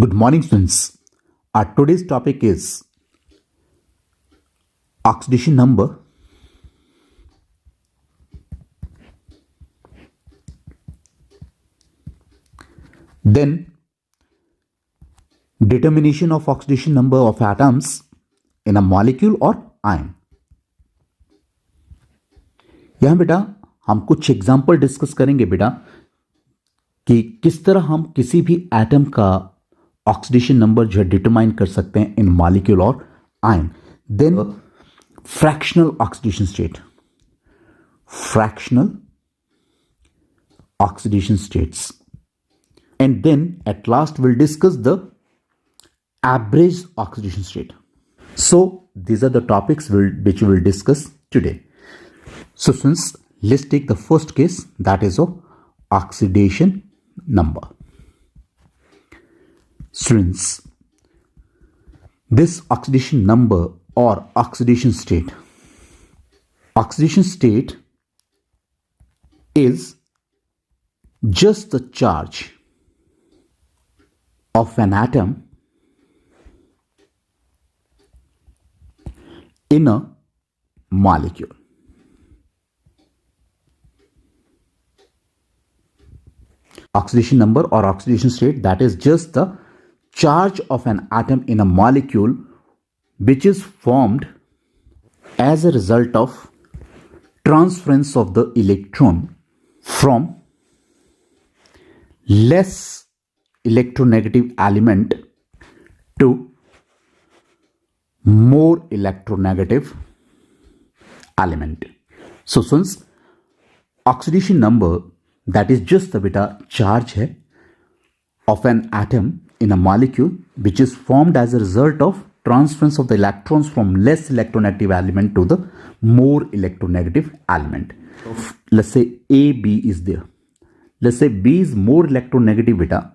Good morning, students. Our today's topic is oxidation number. Then determination of oxidation number of atoms in a molecule or ion. यहाँ बेटा हम कुछ example discuss करेंगे बेटा कि किस तरह हम किसी भी एटम का ऑक्सीडेशन नंबर जो है डिटरमाइन कर सकते हैं इन मॉलिक्यूल और ion. Then fractional oxidation state, fractional oxidation states, and then at last we'll discuss the average oxidation state. So these are the topics which we will discuss today. So since let's take the first case, that is of oxidation number. Since this oxidation number or oxidation state is just the charge of an atom in a molecule. Oxidation number or oxidation state, that is just the charge of an atom in a molecule which is formed as a result of transference of the electron from less electronegative element to more electronegative element. So since oxidation number, that is just the beta charge hai of an atom in a molecule which is formed as a result of transference of the electrons from less electronegative element to the more electronegative element. Let's say A, B is there. Let's say B is more electronegative beta.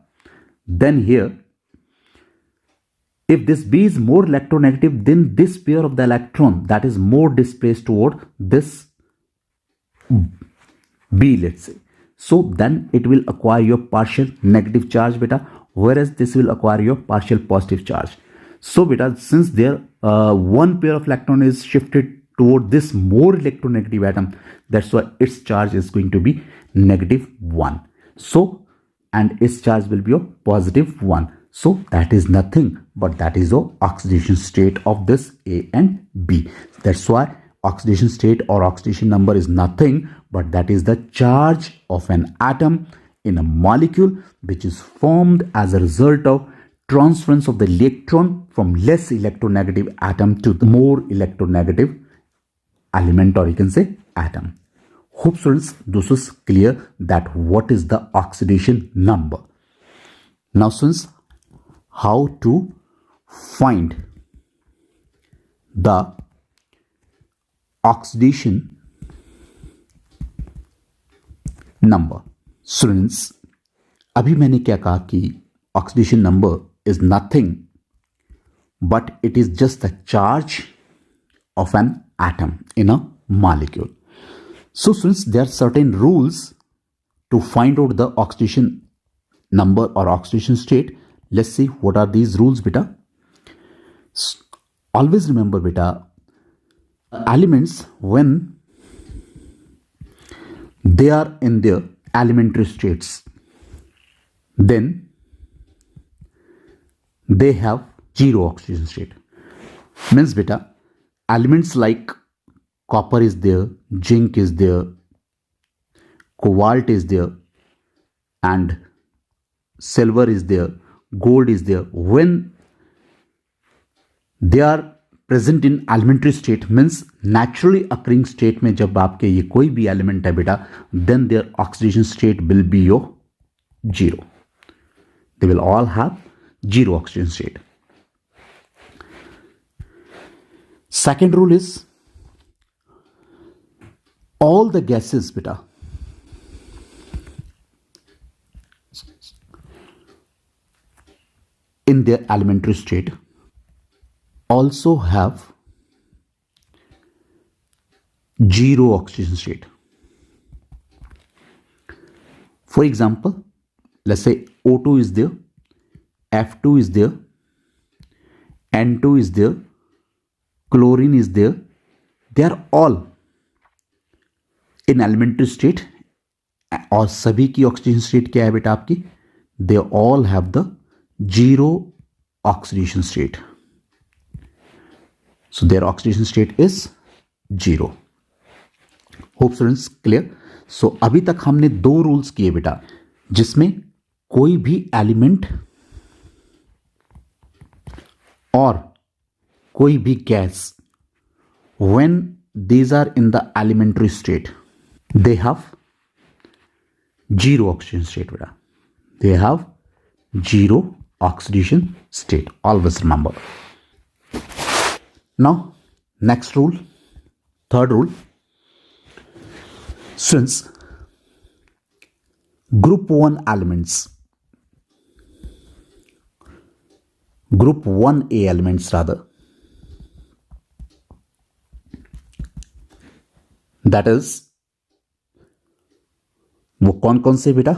Then here, if this B is more electronegative, then this pair of the electron that is more displaced toward this B, let's say. So then it will acquire your partial negative charge beta, whereas this will acquire your partial positive charge. So beta, since there one pair of electron is shifted toward this more electronegative atom, that's why its charge is going to be -1. So, and its charge will be a +1. So that is nothing but that is the oxidation state of this A and B. That's why oxidation state or oxidation number is nothing but that is the charge of an atom in a molecule which is formed as a result of transference of the electron from less electronegative atom to the more electronegative element, or you can say atom. Hope students this is clear that what is the oxidation number. Now students, how to find the oxidation number. Students, अभी मैंने क्या कहा कि oxidation number is nothing but it is just the charge of an atom in a molecule. So since there are certain rules to find out the oxidation number or oxidation state, let's see what are these rules beta. Always remember beta, elements when they are in their elementary states, then they have zero oxidation state. Means beta, elements like copper is there, zinc is there, cobalt is there, and silver is there, gold is there. When they are present in elementary state, means naturally occurring state में जब आपके ये कोई भी element है बेटा, then their oxidation state will be your 0. They will all have 0 oxidation state. Second rule is all the gases beta in their elementary state also have 0 oxidation state. For example, let's say O2 is there F2 is there, N2 is there, chlorine is there. They are all in elementary state. और सभी की oxygen state क्या है बेटा आपकी? They all have the zero oxidation state. So their oxidation state is zero. Hope students clear. So अभी तक हमने दो रूल्स किए बेटा, जिसमें कोई भी एलिमेंट और कोई भी gas, when these are in the elementary state, they have zero oxidation state beta. They have zero oxidation state. Always remember. Now next rule, third rule. Since group 1 elements, group 1A elements rather, that is, वो कौन कौन से बेटा?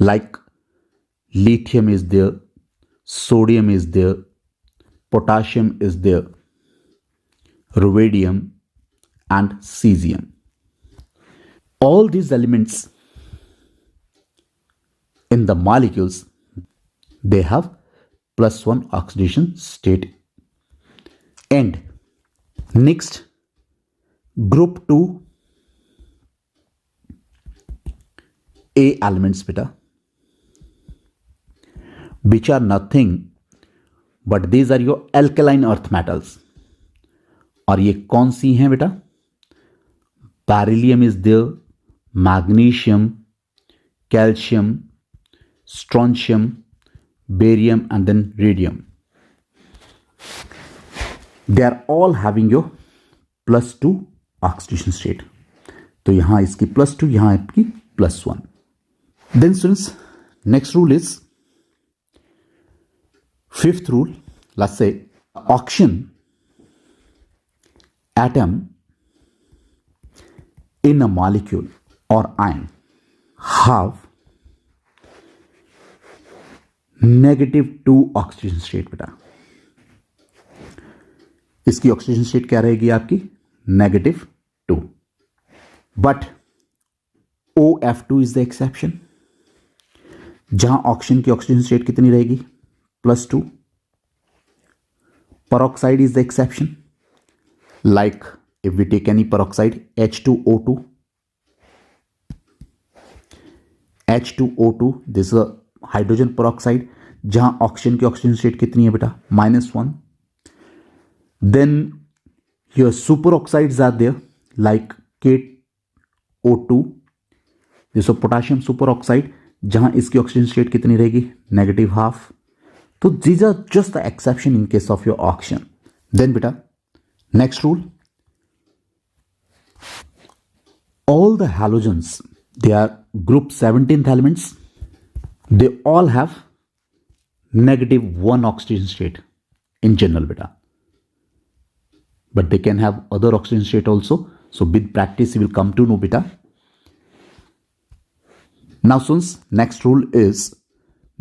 Like lithium is there, sodium is there, potassium is there, rubidium and cesium. All these elements in the molecules, they have +1 oxidation state. And next, group 2A elements beta, which are nothing but these are your alkaline earth metals. और ये कौन सी हैं बेटा? Beryllium is there, magnesium, calcium, strontium, barium and then radium. They are all having your +2 oxidation state. तो यहां इसकी +2, यहां आपकी +1. Then students, next rule is fifth rule. Let's say oxygen atom in a molecule or ion have -2 oxidation state बेटा. इसकी oxygen state क्या रहेगी आपकी? -2. But OF2 is the exception, जहां ऑक्सीजन की ऑक्सीजन स्टेट कितनी रहेगी? +2. Peroxide is the exception. Like if we take any peroxide, H2O2. H2O2, this is a hydrogen peroxide, जहां ऑक्सीजन की ऑक्सीजन स्टेट कितनी है बेटा? -1. Then your superoxides are there, like KO2. this is potassium superoxide, जहां इसकी oxygen state कितनी रहेगी? -1/2. तो these are just the exception in case of your oxygen. Then beta, next rule, all the halogens, they are group 17th elements, they all have -1 oxidation state in general beta, but they can have other oxidation state also. So with practice you will come to know beta. Now since next rule is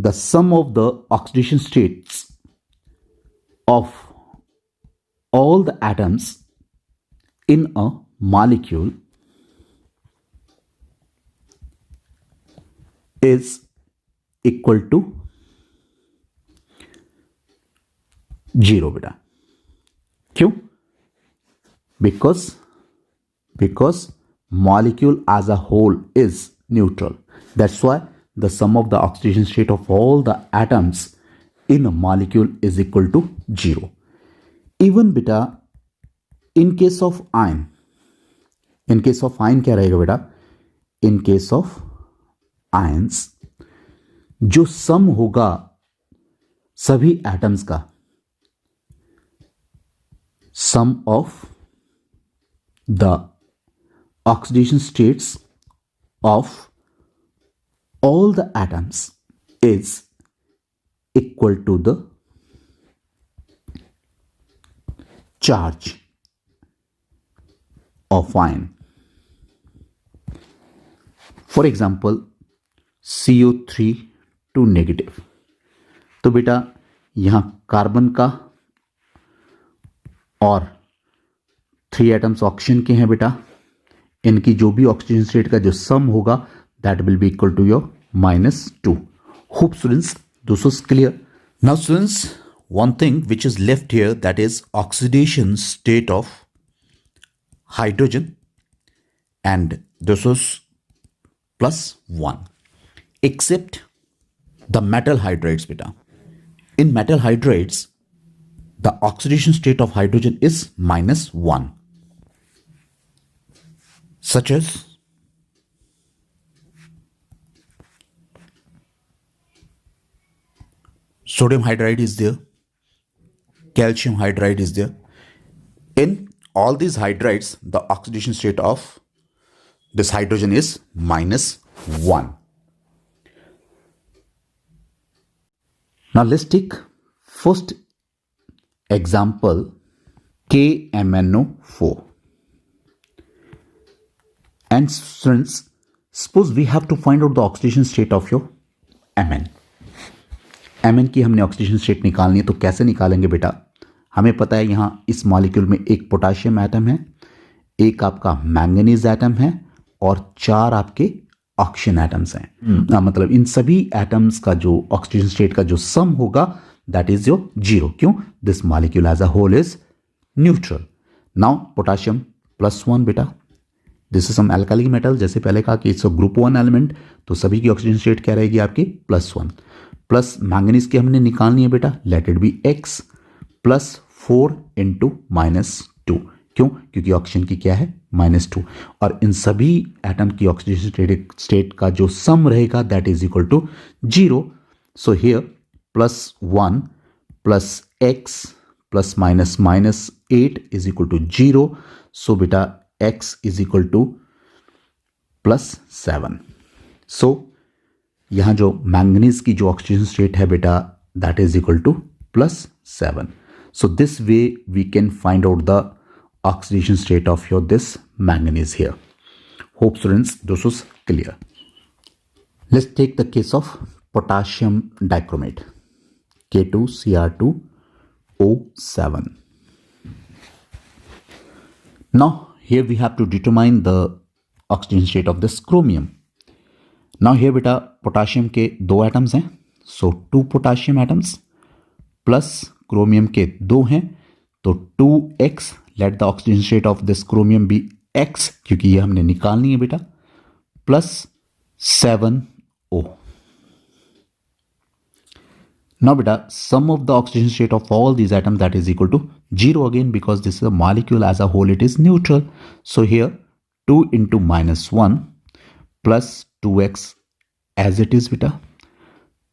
the sum of the oxidation states of all the atoms in a molecule is equal to 0 beta. क्यों? Because molecule as a whole is neutral. That's why the sum of the oxidation state of all the atoms in a molecule is equal to 0. Even beta, in case of ion क्या रहेगा बेटा? In case of ions, जो sum होगा सभी atoms का, sum of the oxidation states of all the atoms is equal to the charge of ion. For example, CO3 two negative. तो बेटा यहां कार्बन का और 3 एटम्स ऑक्सीजन के हैं बेटा, इनकी जो भी ऑक्सीजन स्टेट का जो सम होगा that will be equal to your -2। Hope students this was clear. Now students one thing which is left here, that is oxidation state of hydrogen, and this is +1 except the metal hydrides beta. In metal hydrides the oxidation state of hydrogen is -1, such as sodium hydride is there, calcium hydride is there. In all these hydrides the oxidation state of this hydrogen is -1. Now let's take first example, KMnO4. And students, suppose we have to find out the oxidation state of your Mn. Mn की हमने oxidation state निकालनी है, तो कैसे निकालेंगे बेटा? हमें पता है यहाँ इस मॉलिक्यूल में एक पोटाशियम एटम है, एक आपका मैंगनीज एटम है और 4 आपके ऑक्सीजन एटम्स हैं। मतलब इन सभी एटम्स का जो ऑक्सीजन स्टेट का जो सम होगा दैट इज योर 0। क्यों? This molecule as a whole is neutral. Now potassium +1 बेटा, this is some alkali metal, जैसे पहले कहा कि इट्स अ ग्रुप 1 एलिमेंट, तो सभी की ऑक्सीजन स्टेट क्या रहेगी आपकी +1। प्लस मैंगनीज की हमने निकालनी है बेटा, let it be X +4 into -2। क्यों? क्योंकि ऑक्सीजन की क्या है -2, और इन सभी एटम की ऑक्सीजन स्टेट का जो सम रहेगा that is equal to 0। So here +1 + X ± -8 is equal to 0। So बेटा X is equal to +7। So यहां जो मैंगनीज की जो ऑक्सीजन स्टेट है बेटा that is equal to +7। So this way we can find out the oxidation state of your this manganese here. Hope students this was clear. Let's take the case of potassium dichromate, K2Cr2O7. Now here we have to determine the oxidation state of this chromium. Now here beta potassium के 2 atoms हैं, so 2 potassium atoms plus chromium के 2 हैं, तो 2x, let the oxidation state of this chromium be X, क्योंकि ये हमने निकालनी है बेटा, +7O. Now beta sum of the oxidation state of all these atoms that is equal to 0 again, because this is a molecule as a whole, it is neutral. So here 2 into -1 plus 2x as it is beta,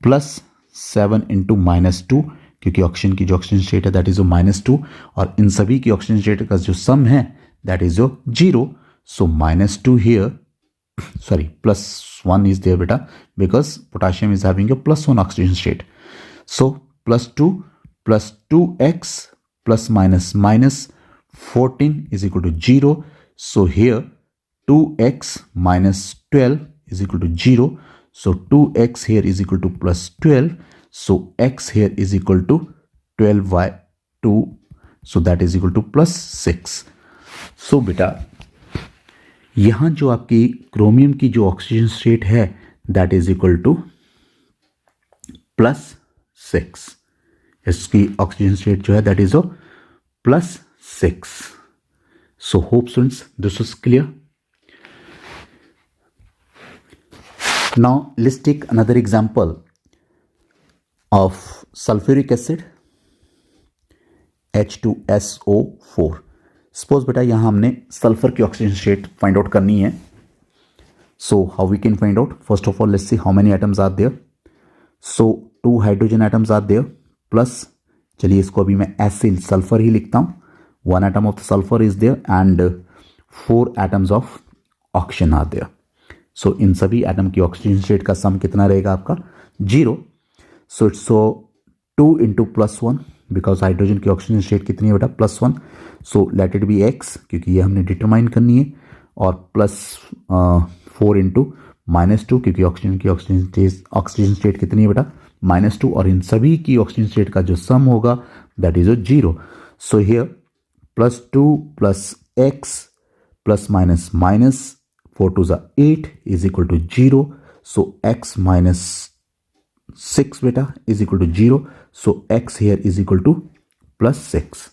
plus 7 into -2, क्योंकि oxygen की जो oxygen state है that is -2, और इन सभी की oxygen state का जो sum है that is 0। So -2 here, sorry +1 is there बेटा, because potassium is having a +1 oxygen state. So +2 + 2x ± -14 is equal to 0. So here 2x - 12 is equal to 0. So 2x here is equal to +12. So x here is equal to 12 by 2. So that is equal to +6. So बेटा यहाँ जो आपकी chromium की जो oxygen state है that is equal to +6। इसकी oxygen state जो है that is +6। So hope students this is clear. Now let's take another example of sulfuric acid H2SO4. Suppose बेटा यहाँ हमने सल्फर की ऑक्सीजन स्टेट फाइंड आउट करनी है। So how we can find out? First of all let's see how many atoms are there. So 2 hydrogen atoms are there, plus चलिए इसको अभी मैं ऐसे सल्फर ही लिखता हूँ, 1 atom of sulfur is there and 4 atoms of oxygen are there. So इन सभी atom की oxygen state का सम कितना रहेगा आपका? 0. सो इट्स 2 into +1 बिकॉज हाइड्रोजन की ऑक्सीजन स्टेट कितनी है बेटा? +1. So let it be x क्योंकि ये हमने डिटरमाइन करनी है, और +4 into -2 क्योंकि ऑक्सीजन की ऑक्सीजन स्टेट कितनी है बेटा -2 और इन सभी की ऑक्सीजन स्टेट का जो सम होगा that is 0. So here +2 + x + -, 4 2 8 is equal to 0. So x minus 6 beta is equal to 0. So x here is equal to +6.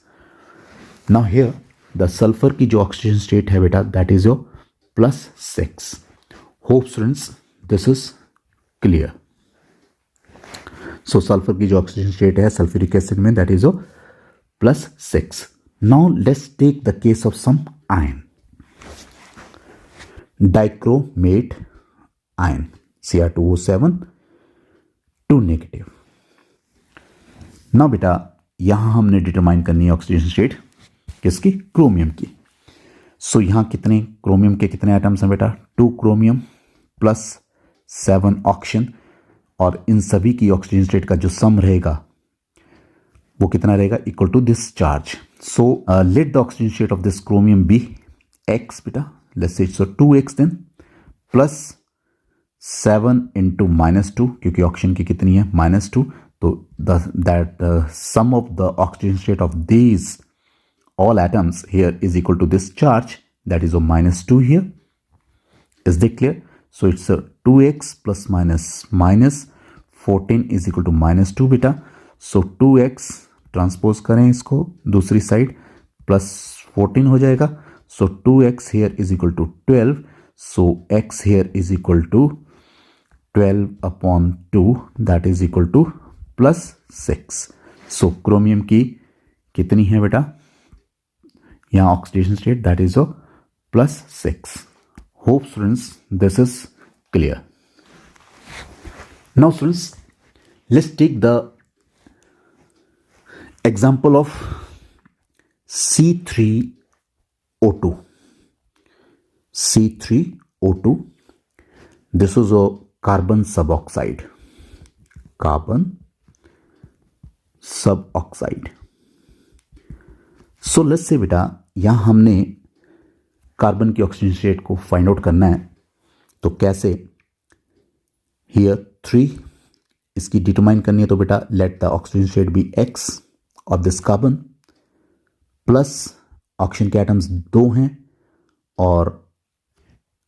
Now here the sulfur की जो ऑक्सीजन स्टेट है बेटा that is your +6. Hope students this is clear. So sulfur की जो oxygen state है sulphuric acid में that is your +6. Now let's take the case of some iron. Dichromate ion Cr2O7 2 negative. Now बेटा यहां हमने determine करनी है oxygen state किसकी क्रोमियम की. सो यहां कितने क्रोमियम के कितने एटम्स हैं बेटा 2 क्रोमियम +7 ऑक्सीजन और इन सभी की ऑक्सीजन स्टेट का जो सम रहेगा वो कितना रहेगा equal to this charge. So let the oxygen state of this chromium be x बेटा. Let's say so 2x then +7 into -2 क्योंकि ऑक्सीजन की कितनी है -2. तो that sum of the oxygen state of these all atoms here is equal to this charge that is a -2 here. Is that clear? So it's a 2x + -14 is equal to -2 बेटा. So 2x transpose करें इसको दूसरी side +14 हो जाएगा. So 2x here is equal to 12. So x here is equal to 12/2 that is equal to +6. So chromium की कितनी है बेटा यहाँ oxidation state that is a +6. Hope students this is clear. Now students let's take the example of C3O2. C3O2. This is a carbon suboxide. Carbon suboxide. So let's say बेटा यहां हमने carbon की oxygen state को find out करना है. तो कैसे here 3 इसकी डिटरमाइन करनी है. तो बेटा let the oxygen state be x of this carbon plus oxygen के एटम्स 2 हैं और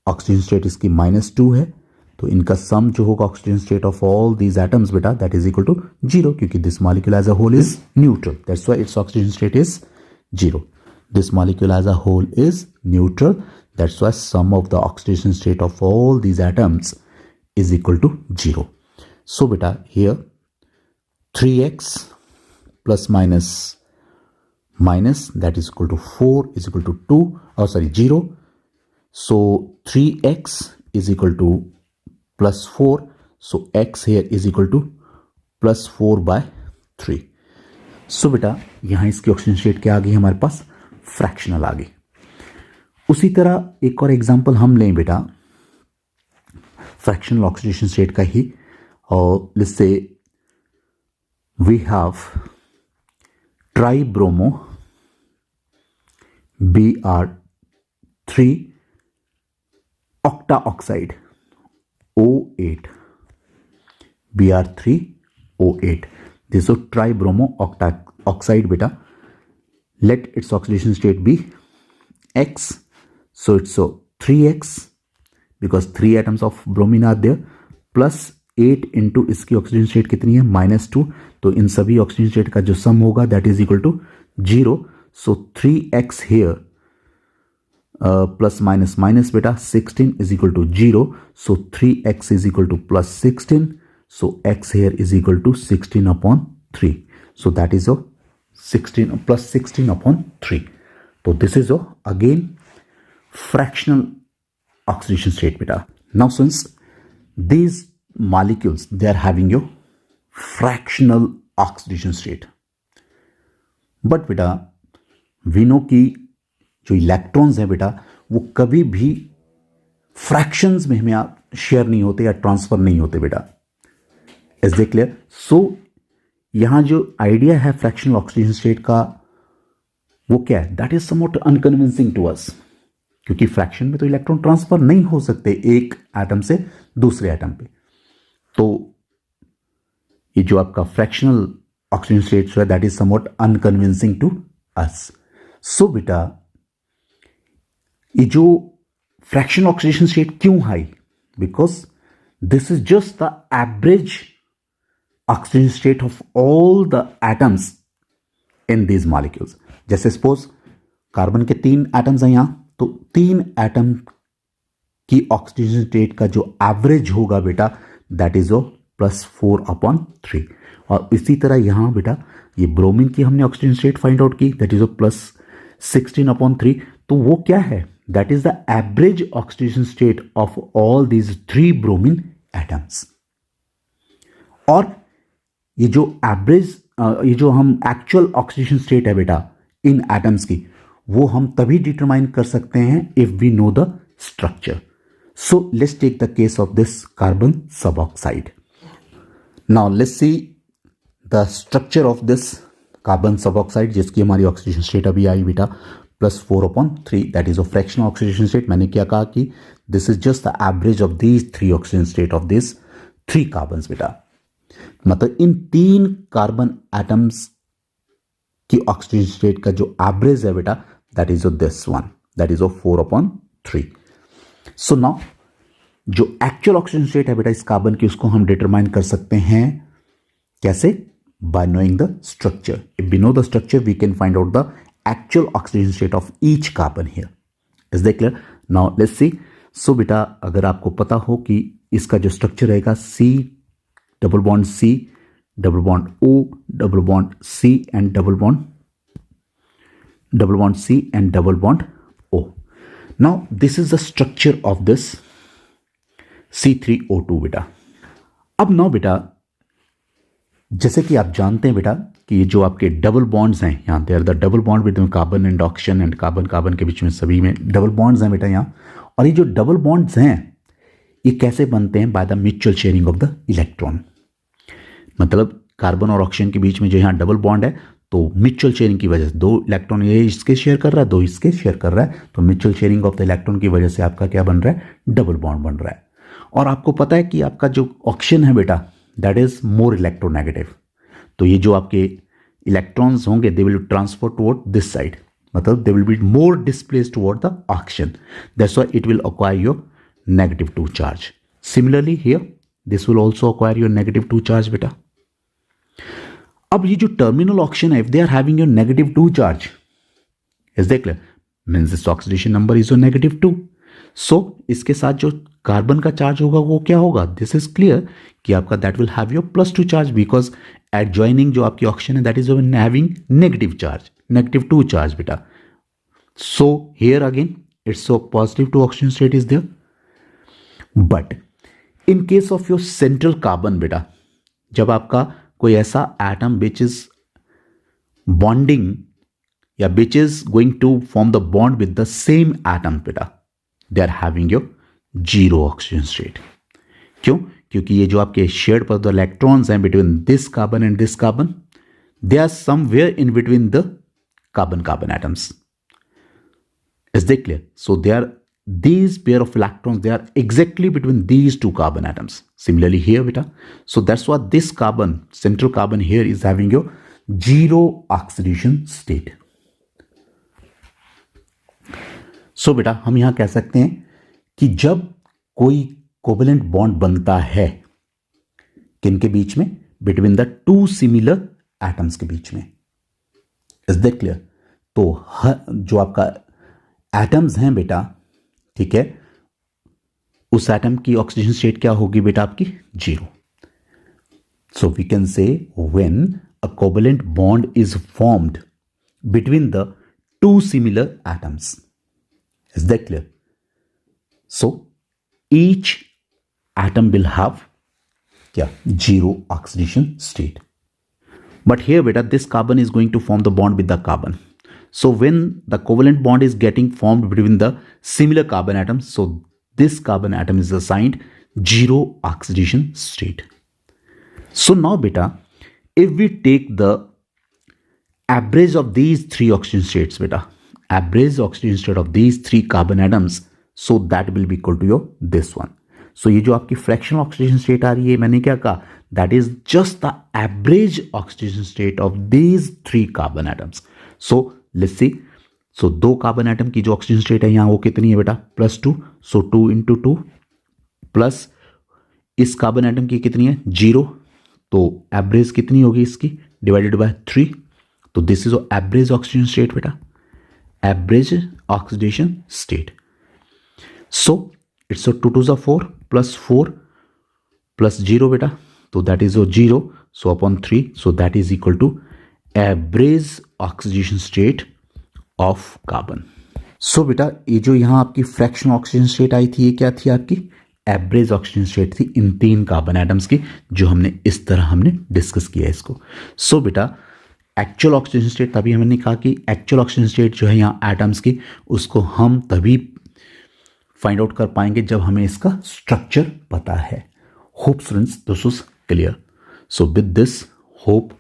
ऑक्सीजन स्टेट इसकी -2 है. तो इनका सम जो होगा oxygen state of all these atoms बेटा दैट इज इक्वल टू 0 क्योंकि this molecule as a whole is neutral. That's why it's oxygen state is 0. This molecule as a whole is neutral. That's why sum of the oxidation state of all these atoms is equal to 0. So बेटा here 3x ± that is equal to 4 is equal to 2 0. So 3x is equal to +4. So x here is equal to +4/3. So बेटा यहां इसकी oxygen state क्या आ गई हमारे पास fractional आ गई. उसी तरह एक और एग्जांपल हम लें बेटा फ्रैक्शनल ऑक्सीडेशन स्टेट का ही. और let's say we have tribromo Br3 octaoxide O8. Br3 O8. This is a tribromo octaoxide beta. Let its oxidation state be X. So it's so 3x because 3 atoms of bromine are there plus 8 into इसकी oxygen state कितनी है -2. तो इन सभी oxygen state का जो sum होगा that is equal to 0. So 3x here ± beta 16 is equal to 0. So 3x is equal to +16. So x here is equal to 16/3. So that is a 16 +16/3. So this is a again fractional oxidation state beta. Now since these molecules they are having a fractional oxidation state, but beta we know कि जो electrons हैं बेटा वो कभी भी fractions में हमें share नहीं होते या ट्रांसफर नहीं होते बेटा. Is that clear? सो यहां जो आइडिया है फ्रैक्शनल ऑक्सीजन स्टेट का वो क्या है that is somewhat unconvincing to us. क्योंकि फ्रैक्शन में तो इलेक्ट्रॉन ट्रांसफर नहीं हो सकते एक एटम से दूसरे एटम पे। तो ये जो आपका फ्रैक्शनल ऑक्सीजन स्टेट्स है that is somewhat unconvincing to us. So बेटा ये जो फ्रैक्शन ऑक्सीडेशन स्टेट क्यों हाई, because this is just the average oxygen state of all the atoms in these molecules. जैसे सपोज कार्बन के 3 एटम्स हैं यहां, तो 3 एटम की ऑक्सीजन स्टेट का जो एवरेज होगा बेटा दैट इज +4/3। और इसी तरह यहां बेटा ये ब्रोमीन की हमने ऑक्सीजन स्टेट फाइंड आउट की दैट इज +16/3। तो वो क्या है, that is the average oxidation state of all these 3 bromine atoms. और ये जो एवरेज ये जो हम एक्चुअल ऑक्सीडेशन स्टेट है बेटा इन एटम्स की, वो हम तभी डिटरमाइन कर सकते हैं if we know the structure. So let's take the case of this carbon sub oxide. Now let's see the structure of this carbon sub oxide जिसकी हमारी ऑक्सीडेशन स्टेट अभी आई बेटा +4/3 that is a fractional oxidation state. मैंने क्या कहा कि this is just the average of these 3 oxygen state of this 3 carbon बेटा। मतलब इन 3 कार्बन एटम्स की ऑक्सीजन स्टेट का जो एवरेज है बेटा that is this one that is 4/3। So now जो एक्चुअल ऑक्सीजन स्टेट है बेटा इस कार्बन की उसको हम डिटरमाइन कर सकते हैं कैसे, by knowing the structure. If we know the structure we can find out the actual oxygen state of each carbon here. Is that clear? Now let's see. So बेटा अगर आपको पता हो कि इसका जो स्ट्रक्चर रहेगा C double bond C double bond O double bond C and double bond C and double bond O. Now this is the structure of this C3O2 बेटा। अब नाउ बेटा जैसे कि आप जानते हैं बेटा कि ये जो आपके डबल बॉन्ड्स हैं यहाँ there the double bond between carbon and oxygen and carbon carbon के बीच में सभी में डबल बॉन्ड्स हैं बेटा यहाँ। और ये जो डबल बॉन्ड्स हैं ये कैसे बनते हैं, by the mutual sharing of the electron. मतलब कार्बन और ऑक्सीजन के बीच में जो यहाँ डबल बॉन्ड है तो म्यूचुअल शेयरिंग की वजह से 2 इलेक्ट्रॉन ये इसके शेयर कर रहा है 2 इसके शेयर कर रहा है, तो mutual sharing of the electron की वजह से आपका क्या बन रहा है, डबल बॉन्ड बन रहा है। और आपको पता है कि आपका जो ऑक्सीजन है बेटा दैट इज मोर इलेक्ट्रोनेगेटिव, तो ये जो आपके इलेक्ट्रॉन्स होंगे they will transfer toward this side, मतलब they will be more displaced toward the oxygen, that's why it will acquire your -2 charge. Similarly here this will also acquire your -2 charge बेटा। अब ये जो टर्मिनल ऑक्सीजन है if they are having your -2 charge, is that clear, means this oxidation number is your -2। So इसके साथ जो carbon का charge होगा वो क्या होगा, दिस इज क्लियर कि आपका that will have your +2 charge because adjoining जो आपकी ऑक्सीजन है that is having negative charge, -2 charge बेटा। So here again it's so +2 oxygen state is there. But in case of your central carbon बेटा, जब आपका कोई ऐसा एटम विच इज बॉन्डिंग या which is going to form the bond with the same atom बेटा, they are having your 0 oxygen state. क्यों? क्योंकि ये जो आपके शेयर्ड पर द इलेक्ट्रॉन्स हैं between this carbon and this carbon, they are somewhere in between the carbon carbon atoms. Is that clear? So they are these pair of electrons they are exactly between these 2 carbon atoms. Similarly here beta, so that's why this carbon, central carbon here is having your 0 oxidation state. So beta हम यहां कह सकते हैं कि जब कोई covalent bond बनता है किन के बीच में, बिटवीन द 2 सिमिलर एटम्स के बीच में, इज दैट क्लियर? तो जो आपका एटम्स हैं बेटा, ठीक है, उस एटम की ऑक्सीजन स्टेट क्या होगी बेटा आपकी 0। So we can say when a covalent bond is formed between the 2 similar atoms, is that clear? So each atom will have क्या 0 ऑक्सीडेशन स्टेट। बट हियर बेटा this carbon is going to form the bond with the carbon. So when the covalent bond is getting formed between the similar carbon atoms, so this carbon atom is assigned 0 oxidation state. So now beta, if we take the average of these 3 oxidation states beta, average oxygen state of these 3 carbon atoms, so that will be equal to your this one. So ये जो आपकी fractional oxidation state आ रही है, मैंने क्या कहा, that is just the average oxidation state of these 3 carbon atoms. So let's see. So 2 carbon atom की जो ऑक्सीजन स्टेट है यहाँ वो कितनी है बेटा, +2. सो 2 × 2 प्लस इस कार्बन एटम की कितनी है, 0. तो एवरेज कितनी होगी इसकी, डिवाइडेड बाय 3. तो this is average oxygen state बेटा, average oxidation state. So it's 2 2 4 plus 4 plus 0 बेटा, तो that is 0. So upon 3, so that is equal to average oxidation state of carbon. So बेटा ये जो यहाँ आपकी फ्रैक्शनल ऑक्सीजन स्टेट आई थी, ये क्या थी आपकी, एवरेज ऑक्सीजन स्टेट थी इन 3 कार्बन एटम्स की, जो हमने इस तरह हमने डिस्कस किया इसको. सो बेटा एक्चुअल ऑक्सीजन स्टेट, तभी हमने कहा कि एक्चुअल ऑक्सीजन स्टेट जो है यहाँ एटम्स की, उसको हम तभी फाइंड आउट कर पाएंगे जब हमें इसका स्ट्रक्चर पता है. Hope students this was clear. So with this hope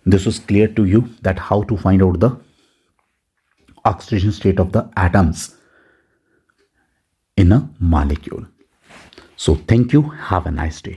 this was clear to you that how to find out the oxidation state of the atoms in a molecule. So thank you, have a nice day.